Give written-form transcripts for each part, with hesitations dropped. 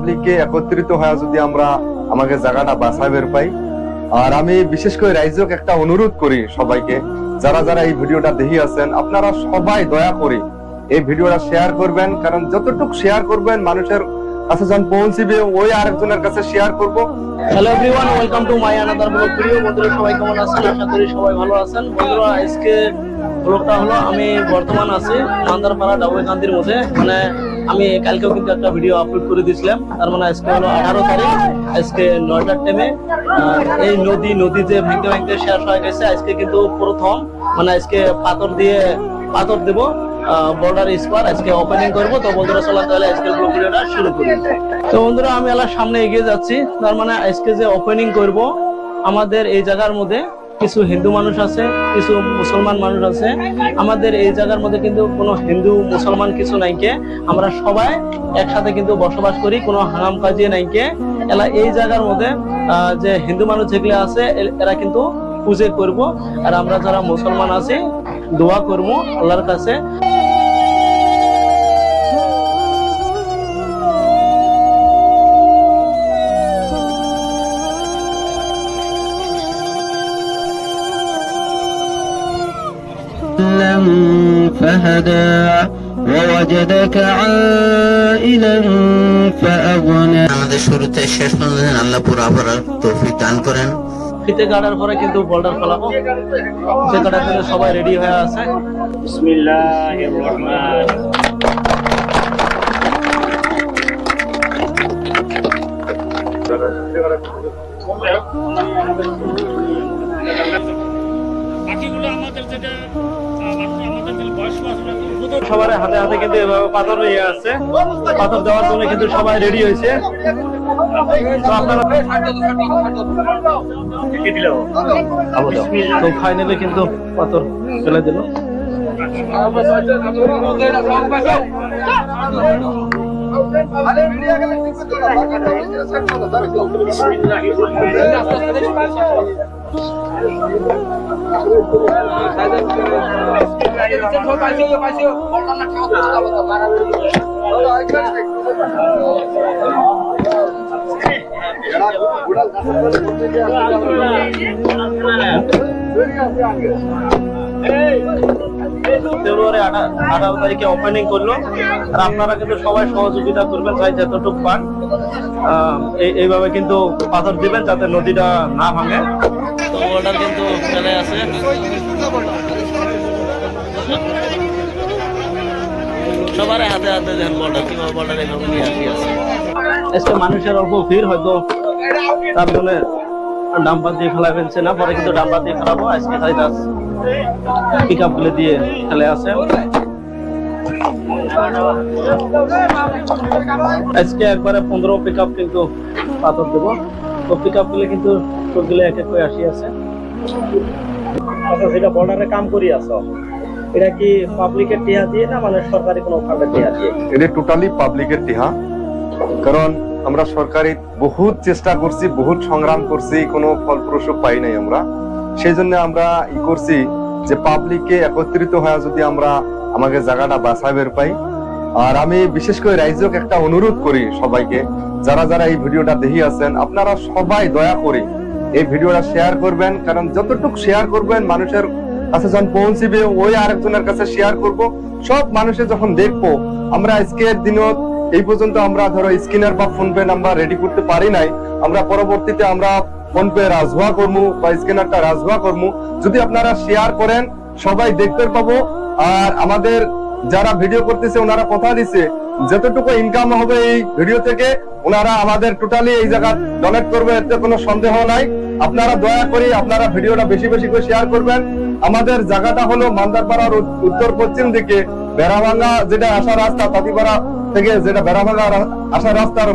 পাবলিককে একত্রিত হয়ে যদি আমরা আমাকে জায়গাটা বাঁচাবের পাই। আর আমি বিশেষ করে রাইজক একটা অনুরোধ করি সবাইকে, যারা যারা এই ভিডিওটা দেখি আছেন, আপনারা সবাই দয়া করে এই ভিডিওটা শেয়ার করবেন, কারণ যতটুকু শেয়ার করবেন মানুষের কাছে যখন পৌঁছিবে ওই আরেকজনের কাছে শেয়ার করব। Hello everyone, welcome to my another blog video. বন্ধুরা সবাই কেমন আছেন? আশা করি সবাই ভালো আছেন। বন্ধুরা আজকে ব্লগটা হলো, আমি বর্তমান আছি মান্দারপাড়া ডাউয়েকান্দির মধ্যে। মানে আমি কালকেও কিন্তু একটা ভিডিও আপলোড করে দিয়েছিলাম, তার মানে আজকে হলো 18 তারিখ, আজকে 9টার টাইমে এই নদীতে ভাঙতে ভাঙতে শেষ হয়ে গেছে। আজকে কিন্তু প্রথম মানে আজকে পাথর দেবো বর্ডার স্কোয়ার, আজকে ওপেনিং করবো। তো বন্ধুরা চলা তাহলে আজকের ব্লগ ভিডিওটা শুরু করি। তো বন্ধুরা আমি আলার সামনে এগিয়ে যাচ্ছি, তার মানে আজকে যে ওপেনিং করব, আমাদের এই জায়গার মধ্যে কিছু হিন্দু মানুষ আছে, কিছু মুসলমান মানুষ আছে। আমাদের এই জায়গার মধ্যে কিন্তু কোনো হিন্দু মুসলমান কিছু নাইকে, আমরা সবাই একসাথে কিন্তু বসবাস করি, কোনো হারাম কাজে নাইকে। এলা এই জায়গার মধ্যে যে হিন্দু মানুষ যেগুলো আছে এরা কিন্তু পূজা করব, আর আমরা যারা মুসলমান আছি দোয়া করবো আল্লাহর কাছে। فهدى ووجدك عائلا فأغنى। আমাদের শুরুতে শেষ পর্যন্ত আল্লাহ পুরো তৌফিক দান করেন। ফিতে কাটার পরে কিন্তু বর্ডার ফেলাবো। ফিতে কাটার জন্য সবাই রেডি হয়ে আছে। বিসমিল্লাহির রহমানির সবার হাতে হাতে কিন্তু এভাবে পাথর নিয়ে আসছে, পাথর দেওয়ার জন্য কিন্তু সবাই রেডি হয়েছে। তো আপনারা তো ফাইনালি কিন্তু পাথর ফেলে দিল। ফেব্রুয়ারি 18 তারিখে ওপেনিং করলো, আর আপনারা কিন্তু সবাই সহযোগিতা করবেন, ভাই যতটুকু পান এইভাবে কিন্তু পাথর দিবেন যাতে নদীটা না ভাঙে। তো বর্ডার কিন্তু চলে আসে, সবার হাতে হাতে দেখেন বর্ডার, কিভাবে বর্ডার এইভাবে নিয়ে আসি। আজকে মানুষের অল্প ভিড়, হয়তো তার জন্য ডাম্পার দিয়ে ফেলা ফেলছে না, পরে কিন্তু ডাম্পার দিয়ে ফেলাবো। আজকে তাই পিক আপ গুলো দিয়ে ফেলে আছে। আজকে একবারে 15 পিক আপ কিন্তু পাথর দেবো। তো পিক আপ গুলো কিন্তু সবগুলো এক এক করে আসি আছে। আচ্ছা, যেটা বর্ডারে কাম করি আছো, এটা কি পাবলিকের টিহা দিয়ে না মানে সরকারি কোনো ফান্ডের টিহা দিয়ে? এটা টোটালি পাবলিকের টিহা, কারণ আমরা সরকারি বহুত চেষ্টা করছি, বহুত সংগ্রাম করছি, কোনো ফলপ্রসূ পাই নাই আমরা। সেই জন্য আমরা করছি যে পাবলিককে একত্রিত হয়ে যদি আমরা আমাকে জায়গাটা বাঁচাবের পাই। আর আমি বিশেষ করে রাইজক একটা অনুরোধ করি সবাইকে, যারা যারা এই ভিডিওটা দেখি আছেন, আপনারা সবাই দয়া করে এই ভিডিওটা শেয়ার করবেন, কারণ যতটুকু শেয়ার করবেন মানুষের কাছে যখন পৌঁছিবে ওই আরেকজনের কাছে শেয়ার করব। সব মানুষে যখন দেখবো, আমরা আজকের দিনত এই পর্যন্ত আমরা ধরো স্ক্যানার বা ফোন পে নাম্বার রেডি করতে পারি নাই, আমরা পরবর্তীতে আমরা ফোন পে রাজভা করবো বা স্ক্যানারটা রাজভা করবো। যদি আপনারা শেয়ার করেন সবাই দেখতে পাবো। আর আমাদের যারা ভিডিও করতেছে ওনারা কথা দিচ্ছে যতটুকু ইনকাম হবে এই ভিডিও থেকে ওনারা আমাদের টোটালি এই জায়গা ডোনেট করবে, এতে কোনো সন্দেহ নাই। আপনারা দয়া করে আপনারা ভিডিওটা বেশি বেশি করে শেয়ার করবেন। আমাদের জায়গাটা হলো মান্দারপাড়ার উত্তর পশ্চিম দিকে বেড়াভাঙ্গা, যেটা আসা রাস্তা তাঁতিপাড়া থেকে যেটা বেড়াভাঙ্গা আসা রাস্তার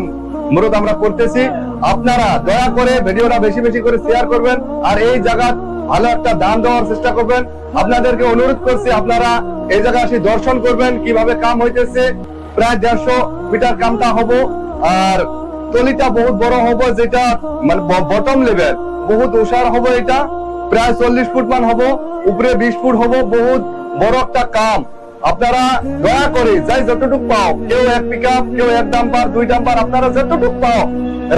মূলত আমরা করতেছি। আপনারা দয়া করে ভিডিওটা বেশি বেশি করে শেয়ার করবেন, আর এই জায়গা ভালো একটা দান দেওয়ার চেষ্টা করবেন। আপনাদেরকে অনুরোধ করছি আপনারা এই জায়গায় এসে দর্শন করবেন কিভাবে কাম হইতেছে। প্রায় 150 মিটার কামটা হবো, আর তলিটা বহুত বড় হবো, যেটা মানে বটম লেভেল বহুত উষার হবো। এটা প্রায় 40 ফুট মান হবো, উপরে 20 ফুট হবো, বহুত বড় একটা কাম। আপনারা দয়া করে যাই যতটুকু পাও, কেউ এক পিক আপ, কেউ এক ডাম্পার, দুই ডাম্পার, আপনারা যতটুকু পাও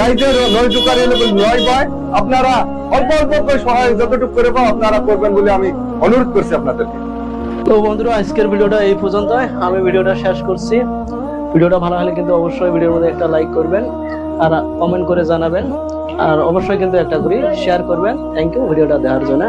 রাইজের নয় জোকার নয় বয়, আপনারা অল্প অল্প করে সহায় যতটুকু করে পাও আপনারা করবেন বলে আমি অনুরোধ করছি আপনাদেরকে। তো বন্ধুরা আজকের ভিডিওটা এই পর্যন্তই, আমি ভিডিওটা শেষ করছি। ভিডিওটা ভালো হলে কিন্তু অবশ্যই ভিডিওর মধ্যে একটা লাইক করবেন আর কমেন্ট করে জানাবেন, আর অবশ্যই কিন্তু একটা করে শেয়ার করবেন। থ্যাংক ইউ ভিডিওটা দেখার জন্য।